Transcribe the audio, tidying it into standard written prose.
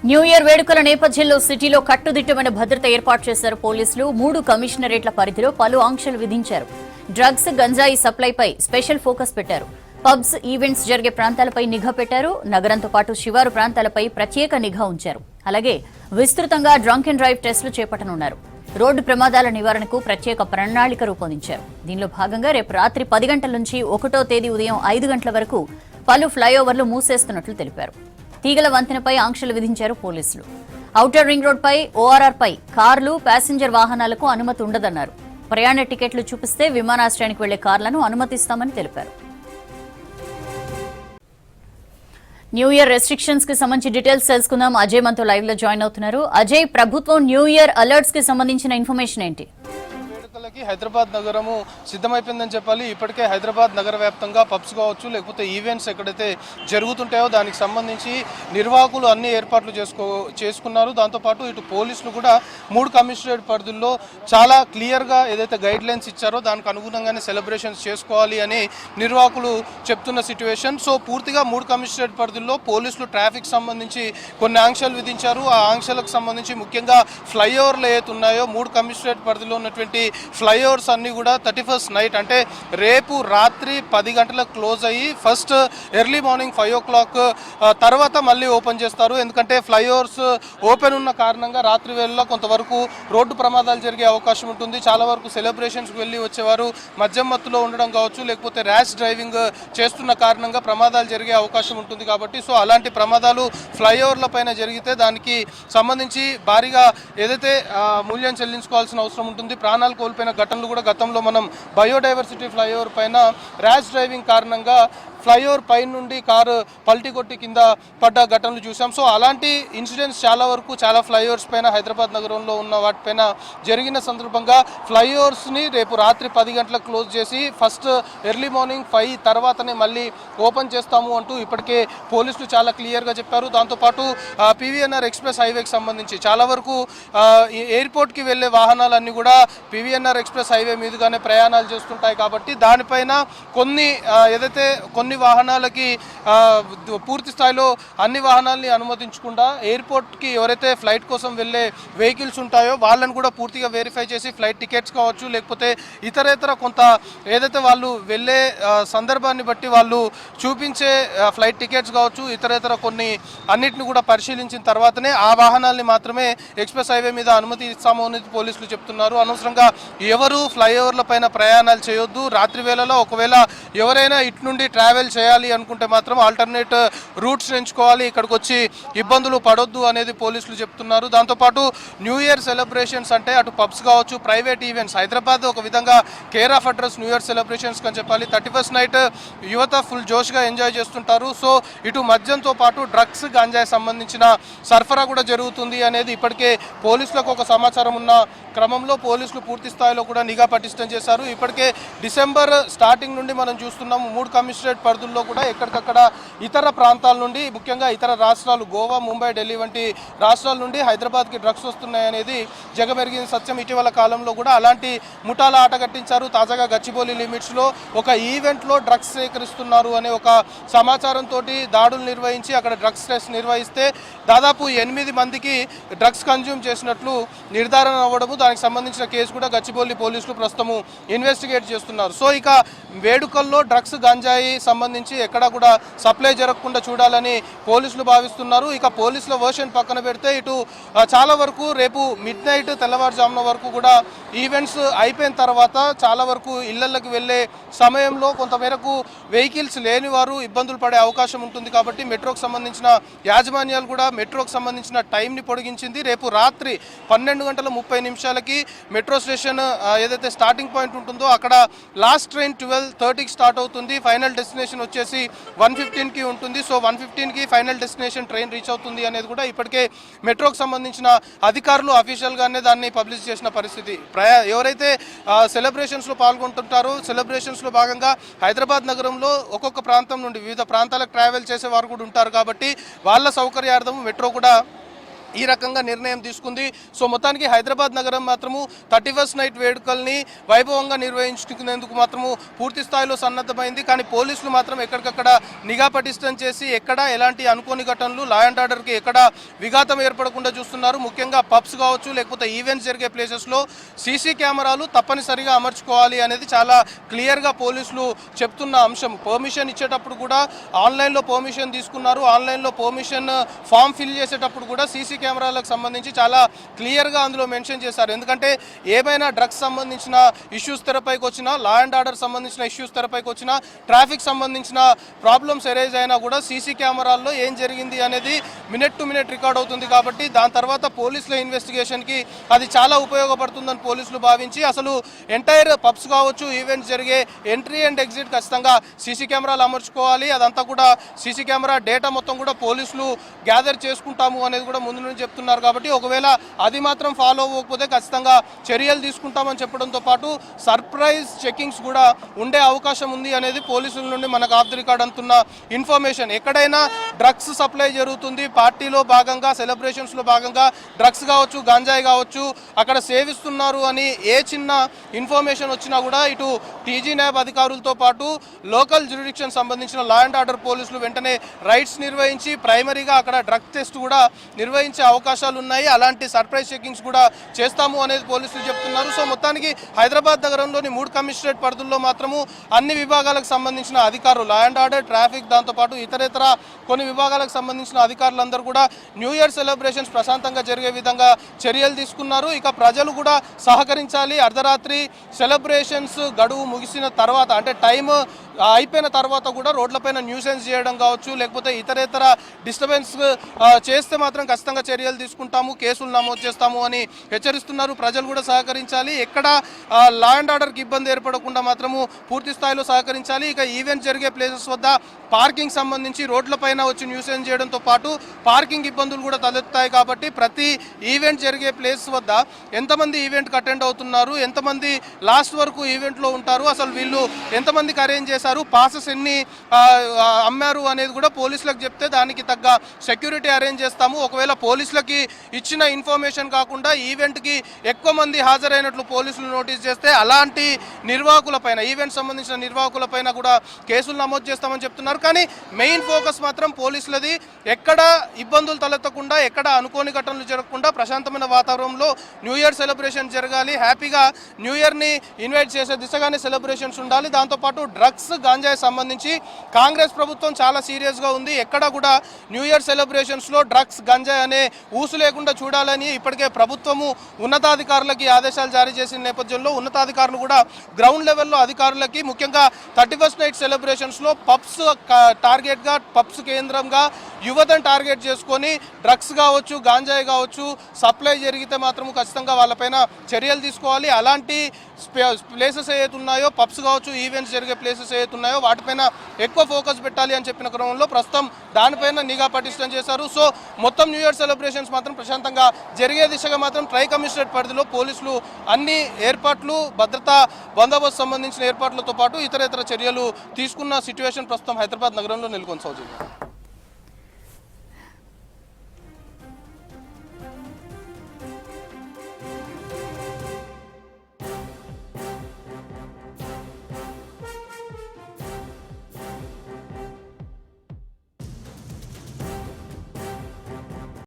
New year వేడుకల నేపథ్యంలో సిటీలో కట్టుదిట్టమైన భద్రత ఏర్పాటు చేశారు పోలీసులు. 3 కమిషనరేట్ల పరిధిలో పలు ఆంక్షలు విధించారు. డ్రగ్స్, గంజాయి సప్లైపై స్పెషల్ ఫోకస్ పెట్టారు. పబ్స్, ఈవెంట్స్ జరిగే ప్రాంతాలపై నిఘా పెట్టారు. నగరంతో పాటు శివారు ప్రాంతాలపై ప్రత్యేక నిఘా ఉంచారు. అలాగే విస్తృతంగా డ్రంక్ అండ్ డ్రైవ్ టెస్టులు చేపట్టనున్నారు. రోడ్డు ప్రమాదాల నివారణకు ప్రత్యేక ప్రణాళిక రూపొందించారు. దీనిలో భాగంగా రేపు రాత్రి 10 గంటల నుంచి 1వ తేదీ ఉదయం 5 గంటల వరకు పలు ఫ్లైఓవర్లు మూసేస్తున్నట్లు తెలిపారు. తీగల వంతెనపై ఆంక్షలు విధించారు పోలీసులు. ఔటర్ రింగ్ రోడ్పై, ఓఆర్ఆర్పై కార్లు, ప్యాసింజర్ వాహనాలకు అనుమతి ఉండదన్నారు. ప్రయాణ టికెట్లు చూపిస్తే విమానాశ్రయానికి వెళ్లే కార్లను అనుమతిస్తామని తెలిపారు. న్యూ ఇయర్ రెస్ట్రిక్షన్స్ కి సంబంధించి డీటెయిల్స్ తెలుసుకుందాం. అజయ్ మనతో లైవ్ లో జాయిన్ అవుతున్నారు. అజయ్, ప్రభుత్వం న్యూ ఇయర్ అలర్ట్స్ కి సంబంధించిన ఇన్ఫర్మేషన్ ఏంటి? హైదరాబాద్ నగరము సిద్ధమైపోయిందని చెప్పాలి. ఇప్పటికే హైదరాబాద్ నగర వ్యాప్తంగా పబ్స్ కావచ్చు, లేకపోతే ఈవెంట్స్ ఎక్కడైతే జరుగుతుంటాయో దానికి సంబంధించి నిర్వాహకులు అన్ని ఏర్పాట్లు చేసుకున్నారు. దాంతోపాటు ఇటు పోలీసులు కూడా 3 కమిషనరేట్ పరిధుల్లో చాలా క్లియర్గా ఏదైతే గైడ్ లైన్స్ ఇచ్చారో దానికి అనుగుణంగానే సెలబ్రేషన్స్ చేసుకోవాలి అని నిర్వాహకులు చెప్తున్న సిచ్యువేషన్. సో పూర్తిగా 3 కమిషనరేట్ పరిధుల్లో పోలీసులు ట్రాఫిక్ సంబంధించి కొన్ని ఆంక్షలు విధించారు. ఆ ఆంక్షలకు సంబంధించి ముఖ్యంగా ఫ్లైఓవర్లు ఏవైతే ఉన్నాయో 3 కమిషనరేట్ పరిధిలో ఉన్నటువంటి ఫ్లైఓవర్స్ అన్నీ కూడా 31st నైట్ అంటే రేపు రాత్రి 10 గంటలకు క్లోజ్ అయ్యి ఫస్ట్ ఎర్లీ మార్నింగ్ 5 o'clock తర్వాత మళ్ళీ ఓపెన్ చేస్తారు. ఎందుకంటే ఫ్లైఓవర్స్ ఓపెన్ ఉన్న కారణంగా రాత్రి వేళల్లో కొంతవరకు రోడ్డు ప్రమాదాలు జరిగే అవకాశం ఉంటుంది. చాలా వరకు సెలబ్రేషన్స్కి వెళ్ళి వచ్చేవారు మద్యం మత్తులో ఉండడం కావచ్చు, లేకపోతే ర్యాష్ డ్రైవింగ్ చేస్తున్న కారణంగా ప్రమాదాలు జరిగే అవకాశం ఉంటుంది. కాబట్టి సో అలాంటి ప్రమాదాలు ఫ్లైఓవర్ల పైన జరిగితే దానికి సంబంధించి భారీగా ఏదైతే మూల్యం చెల్లించుకోవాల్సిన అవసరం ఉంటుంది. ప్రాణాలు కోల్పోయిన ఘటనలు కూడా గతంలో మనం బయోడైవర్సిటీ ఫ్లైఓవర్ పైన ర్యాష్ డ్రైవింగ్ కారణంగా ఫ్లైఓవర్ పై నుండి కారు పల్టీ కొట్టి కింద పడ్డ ఘటనలు చూసాం. సో అలాంటి ఇన్సిడెంట్స్ చాలా వరకు చాలా ఫ్లైఓవర్స్ పైన హైదరాబాద్ నగరంలో ఉన్న వాటిపైన జరిగిన సందర్భంగా ఫ్లైఓవర్స్ని రేపు రాత్రి 10 గంటలకు క్లోజ్ చేసి ఫస్ట్ ఎర్లీ మార్నింగ్ 5 తర్వాతనే మళ్ళీ ఓపెన్ చేస్తాము అంటూ ఇప్పటికే పోలీసులు చాలా క్లియర్గా చెప్పారు. దాంతోపాటు పివిఎన్ఆర్ ఎక్స్ప్రెస్ హైవేకి సంబంధించి చాలా వరకు ఎయిర్పోర్ట్కి వెళ్ళే వాహనాలన్నీ కూడా పివిఎన్ఆర్ ఎక్స్ప్రెస్ హైవే మీదుగానే ప్రయాణాలు చేస్తుంటాయి. కాబట్టి దానిపైన కొన్ని వాహనాలకి పూర్తి స్థాయిలో అన్ని వాహనాలని అనుమతించకుండా ఎయిర్పోర్ట్కి ఎవరైతే ఫ్లైట్ కోసం వెళ్ళే వెహికల్స్ ఉంటాయో వాళ్ళని కూడా పూర్తిగా వెరిఫై చేసి ఫ్లైట్ టికెట్స్ కావచ్చు, లేకపోతే ఇతరేతర కొంత ఏదైతే వాళ్ళు వెళ్ళే సందర్భాన్ని బట్టి వాళ్ళు చూపించే ఫ్లైట్ టికెట్స్ కావచ్చు, ఇతరేతర కొన్ని అన్నిటిని కూడా పరిశీలించిన తర్వాతనే ఆ వాహనాలని మాత్రమే ఎక్స్ప్రెస్ హైవే మీద అనుమతి ఇస్తాము అనేది పోలీసులు చెప్తున్నారు. అనవసరంగా ఎవరు ఫ్లైఓవర్ల పైన ప్రయాణాలు చేయొద్దు. రాత్రి వేళలో ఒకవేళ ఎవరైనా ఇటు నుండి ట్రావెల్ చేయాలి అనుకుంటే మాత్రం ఆల్టర్నేట్ రూట్స్ ఎంచుకోవాలి, ఇక్కడికి వచ్చి ఇబ్బందులు పడొద్దు అనేది పోలీసులు చెప్తున్నారు. దాంతోపాటు న్యూ ఇయర్ సెలబ్రేషన్స్ అంటే అటు పబ్స్ కావచ్చు, ప్రైవేట్ ఈవెంట్స్, హైదరాబాద్ ఒక విధంగా care of address new year celebrations అని చెప్పాలి. 31st నైట్ యువత ఫుల్ జోష్గా ఎంజాయ్ చేస్తుంటారు. సో ఇటు మద్యంతో పాటు డ్రగ్స్, గంజాయి సంబంధించిన సరఫరా కూడా జరుగుతుంది అనేది ఇప్పటికే పోలీసులకు ఒక సమాచారం ఉన్న క్రమంలో పోలీసులు పూర్తి స్థాయిలో కూడా నిఘా పటిష్టం చేశారు. ఇప్పటికే డిసెంబర్ స్టార్టింగ్ నుండి మనం చూస్తున్నాము 3 కమిషనరేట్ పరిధుల్లో కూడా ఎక్కడికక్కడ ఇతర ప్రాంతాల నుండి, ముఖ్యంగా ఇతర రాష్ట్రాలు గోవా, ముంబై, ఢిల్లీ వంటి రాష్ట్రాల నుండి హైదరాబాద్కి డ్రగ్స్ వస్తున్నాయనేది జగమెరిగిన సత్యం. ఇటీవల కాలంలో కూడా అలాంటి ముఠాల ఆట కట్టించారు. తాజాగా గచ్చిబౌలి లిమిట్స్లో ఒక ఈవెంట్లో డ్రగ్స్ సేకరిస్తున్నారు అనే ఒక సమాచారంతో దాడులు నిర్వహించి అక్కడ డ్రగ్స్ టెస్ట్ నిర్వహిస్తే దాదాపు 8 మందికి డ్రగ్స్ కన్జ్యూమ్ చేసినట్లు నిర్ధారణ అవ్వడము, దానికి సంబంధించిన కేసు కూడా గచ్చిబౌలి పోలీసులు ప్రస్తుతము ఇన్వెస్టిగేట్ చేస్తున్నారు. సో ఇక వేడుకల్లో డ్రగ్స్, గంజాయి సంబంధించి ఎక్కడా కూడా సప్లై జరగకుండా చూడాలని పోలీసులు భావిస్తున్నారు. ఇక పోలీసుల వర్షన్ పక్కన పెడితే ఇటు చాలా వరకు రేపు మిడ్ నైట్ తెల్లవారుజామున వరకు కూడా ఈవెంట్స్ అయిపోయిన తర్వాత చాలా వరకు ఇళ్లకి వెళ్ళే సమయంలో కొంతమేరకు వెహికల్స్ లేని వారు ఇబ్బందులు పడే అవకాశం ఉంటుంది. కాబట్టి మెట్రోకి సంబంధించిన యాజమాన్యాలు కూడా మెట్రోకి సంబంధించిన టైంని పొడిగించింది. రేపు రాత్రి 12:30 మెట్రో స్టేషన్ ఏదైతే స్టార్టింగ్ పాయింట్ ఉంటుందో అక్కడ లాస్ట్ ట్రైన్ 12:30కి స్టార్ట్ అవుతుంది. ఫైనల్ డెస్టినేషన్ వచ్చేసి 1:15కి ఉంటుంది. సో 1:15కి ఫైనల్ డెస్టినేషన్ ట్రైన్ రీచ్ అవుతుంది అనేది కూడా ఇప్పటికే మెట్రోకి సంబంధించిన అధికారులు అఫీషియల్గానే దాన్ని పబ్లిష్ చేసిన పరిస్థితి. ఎవరైతే సెలబ్రేషన్స్లో పాల్గొంటుంటారో సెలబ్రేషన్స్లో భాగంగా హైదరాబాద్ నగరంలో ఒక్కొక్క ప్రాంతం నుండి వివిధ ప్రాంతాలకు ట్రావెల్ చేసే వారు కూడా ఉంటారు. కాబట్టి వాళ్ళ సౌకర్యార్థం మెట్రో కూడా ఈ రకంగా నిర్ణయం తీసుకుంది. సో మొత్తానికి హైదరాబాద్ నగరం మాత్రము 31st నైట్ వేడుకల్ని వైభవంగా నిర్వహించుకునేందుకు మాత్రము పూర్తి స్థాయిలో సన్నద్ధమైంది. కానీ పోలీసులు మాత్రం ఎక్కడికక్కడ నిఘా పటిష్టం చేసి ఎక్కడ ఎలాంటి అనుకోని ఘటనలు లా అండ్ ఆర్డర్కి ఎక్కడ విఘాతం ఏర్పడకుండా చూస్తున్నారు. ముఖ్యంగా పబ్స్ కావచ్చు లేకపోతే ఈవెంట్స్ జరిగే ప్లేసెస్లో సీసీ కెమెరాలు తప్పనిసరిగా అమర్చుకోవాలి అనేది చాలా క్లియర్గా పోలీసులు చెప్తున్న అంశం. పర్మిషన్ ఇచ్చేటప్పుడు కూడా ఆన్లైన్లో పర్మిషన్ తీసుకున్నారు. ఆన్లైన్లో పర్మిషన్ ఫామ్ ఫిల్ చేసేటప్పుడు కూడా సీసీ కెమెరాలకు సంబంధించి చాలా క్లియర్గా అందులో మెన్షన్ చేశారు. ఎందుకంటే ఏమైనా డ్రగ్స్ సంబంధించిన ఇష్యూస్ తెరపైకి వచ్చినా, లా అండ్ ఆర్డర్ సంబంధించిన ఇష్యూస్ తెరపైకి వచ్చినా, ట్రాఫిక్ సంబంధించిన ప్రాబ్లమ్స్ ఎరేజ్ అయినా కూడా సీసీ కెమెరాల్లో ఏం జరిగింది అనేది మినిట్ టు మినిట్ రికార్డ్ అవుతుంది. కాబట్టి దాని తర్వాత పోలీసుల ఇన్వెస్టిగేషన్కి అది చాలా ఉపయోగపడుతుందని పోలీసులు భావించి అసలు ఎంటైర్ పబ్స్ కావచ్చు, ఈవెంట్స్ జరిగే ఎంట్రీ అండ్ ఎగ్జిట్ ఖచ్చితంగా సీసీ కెమెరాలు అమర్చుకోవాలి. అదంతా కూడా సీసీ కెమెరా డేటా మొత్తం కూడా పోలీసులు గ్యాదర్ చేసుకుంటాము అనేది కూడా ముందు నుంచి చెప్తున్నారు. కాబట్టి ఒకవేళ అది మాత్రం ఫాలో అవ్వకపోతే ఖచ్చితంగా చర్యలు తీసుకుంటామని చెప్పడంతో పాటు సర్ప్రైజ్ చెకింగ్స్ కూడా ఉండే అవకాశం ఉంది అనేది పోలీసుల నుండి మనకు ఆఫ్ ది రికార్డ్ అందుతున్న ఇన్ఫర్మేషన్. ఎక్కడైనా డ్రగ్స్ సప్లై జరుగుతుంది, పార్టీలో భాగంగా సెలబ్రేషన్స్లో భాగంగా డ్రగ్స్ కావచ్చు, గంజాయి కావచ్చు అక్కడ సేవిస్తున్నారు అని ఏ చిన్న ఇన్ఫర్మేషన్ వచ్చినా కూడా ఇటు టీజీ న్యాబ్ అధికారులతో పాటు లోకల్ జ్యూరిడిక్షన్ సంబంధించిన లా అండ్ ఆర్డర్ పోలీసులు వెంటనే రైడ్స్ నిర్వహించి ప్రైమరీగా అక్కడ డ్రగ్ టెస్ట్ కూడా నిర్వహించే అవకాశాలు ఉన్నాయి. అలాంటి సర్ప్రైజ్ చెకింగ్స్ కూడా చేస్తాము అనేది పోలీసులు చెప్తున్నారు. సో మొత్తానికి హైదరాబాద్ నగరంలోని 3 కమిషనరేట్ పరిధుల్లో మాత్రము అన్ని విభాగాలకు సంబంధించిన అధికారులు, లా అండ్ ఆర్డర్, ట్రాఫిక్, దాంతోపాటు ఇతరేతర కొన్ని విభాగాలకు సంబంధించిన అధికారులందరూ కూడా న్యూ ఇయర్ సెలబ్రేషన్స్ ప్రశాంతంగా జరిగే విధంగా చర్యలు తీసుకున్నారు. ఇక ప్రజలు కూడా సహకరించాలి. అర్ధరాత్రి సెలబ్రేషన్స్ గడువు ముగిసిన తర్వాత అంటే టైం అయిపోయిన తర్వాత కూడా రోడ్లపైన న్యూసెన్స్ చేయడం కావచ్చు లేకపోతే ఇతరేతర డిస్టర్బెన్స్ చేస్తే మాత్రం ఖచ్చితంగా చర్యలు తీసుకుంటాము, కేసులు నమోదు చేస్తాము అని హెచ్చరిస్తున్నారు. ప్రజలు కూడా సహకరించాలి. ఎక్కడ లా అండ్ ఆర్డర్కి ఇబ్బంది ఏర్పడకుండా మాత్రము పూర్తి స్థాయిలో సహకరించాలి. ఇక ఈవెంట్ జరిగే ప్లేసెస్ వద్ద పార్కింగ్ సంబంధించి రోడ్లపైన వచ్చి న్యూసెన్స్ చేయడంతో పాటు పార్కింగ్ ఇబ్బందులు కూడా తలెత్తాయి. కాబట్టి ప్రతి ఈవెంట్ జరిగే ప్లేస్ వద్ద ఎంతమంది ఈవెంట్కి అటెండ్ అవుతున్నారు, ఎంతమంది లాస్ట్ వరకు ఈవెంట్లో ఉంటారు, అసలు వీళ్ళు ఎంతమందికి అరేంజ్ చేశారు, పాసెస్ ఎన్ని అమ్మారు అనేది కూడా పోలీసులకు చెప్తే దానికి తగ్గ సెక్యూరిటీ అరేంజ్ చేస్తాము. ఒకవేళ పోలీసులకి ఇచ్చిన ఇన్ఫర్మేషన్ కాకుండా ఈవెంట్కి ఎక్కువ మంది హాజరైనట్లు పోలీసులు నోటీస్ చేస్తే అలాంటి నిర్వాహకులపైన, ఈవెంట్ సంబంధించిన నిర్వాహకులపైన కూడా కేసులు నమోదు చేస్తామని చెప్తున్నారు. కానీ మెయిన్ ఫోకస్ మాత్రం పోలీసులది. ఎక్కడ ఇబ్బందులు తలెత్తకుండా, ఎక్కడ అనుకోని ఘటనలు జరగకుండా ప్రశాంతమైన వాతావరణంలో న్యూ ఇయర్ సెలబ్రేషన్ జరగాలి. హ్యాపీగా న్యూ ఇయర్ని ఇన్వైట్ చేసే దిశగానే సెలబ్రేషన్స్ ఉండాలి. దాంతోపాటు డ్రగ్స్, గంజాయి సంబంధించి కాంగ్రెస్ ప్రభుత్వం చాలా సీరియస్గా ఉంది. ఎక్కడ కూడా న్యూ ఇయర్ సెలబ్రేషన్స్లో డ్రగ్స్, గంజాయి అనే ఊసు లేకుండా చూడాలని ఇప్పటికే ప్రభుత్వము ఉన్నతాధికారులకి ఆదేశాలు జారీ చేసిన నేపథ్యంలో ఉన్నతాధికారులు కూడా గ్రౌండ్ లెవెల్లో అధికారులకి ముఖ్యంగా 31st నైట్ సెలబ్రేషన్స్లో పబ్స్ టార్గెట్గా, పబ్స్ కేంద్రంగా యువతను టార్గెట్ చేసుకొని డ్రగ్స్ కావచ్చు, గాంజాయి కావచ్చు సప్లై జరిగితే మాత్రం ఖచ్చితంగా వాళ్ళపైన చర్యలు తీసుకోవాలి. అలాంటి ప్లేసెస్ ఏవైతే ఉన్నాయో, పబ్స్ కావచ్చు, ఈవెంట్స్ జరిగే ప్లేసెస్ ఏవైతే ఉన్నాయో వాటిపైన ఎక్కువ ఫోకస్ పెట్టాలి అని చెప్పిన క్రమంలో ప్రస్తుతం దానిపైన నిఘా పటిష్టం చేశారు. సో మొత్తం న్యూ ఇయర్ సెలబ్రేషన్స్ మాత్రం ప్రశాంతంగా జరిగే దిశగా మాత్రం ట్రై కమిషనరేట్ పరిధిలో పోలీసులు అన్ని ఏర్పాట్లు, భద్రతా బందోబస్తు సంబంధించిన ఏర్పాట్లతో పాటు ఇతరేతర చర్యలు తీసుకున్న సిచ్యువేషన్ ప్రస్తుతం హైదరాబాద్ నగరంలో నెలకొనసాగుతుంది.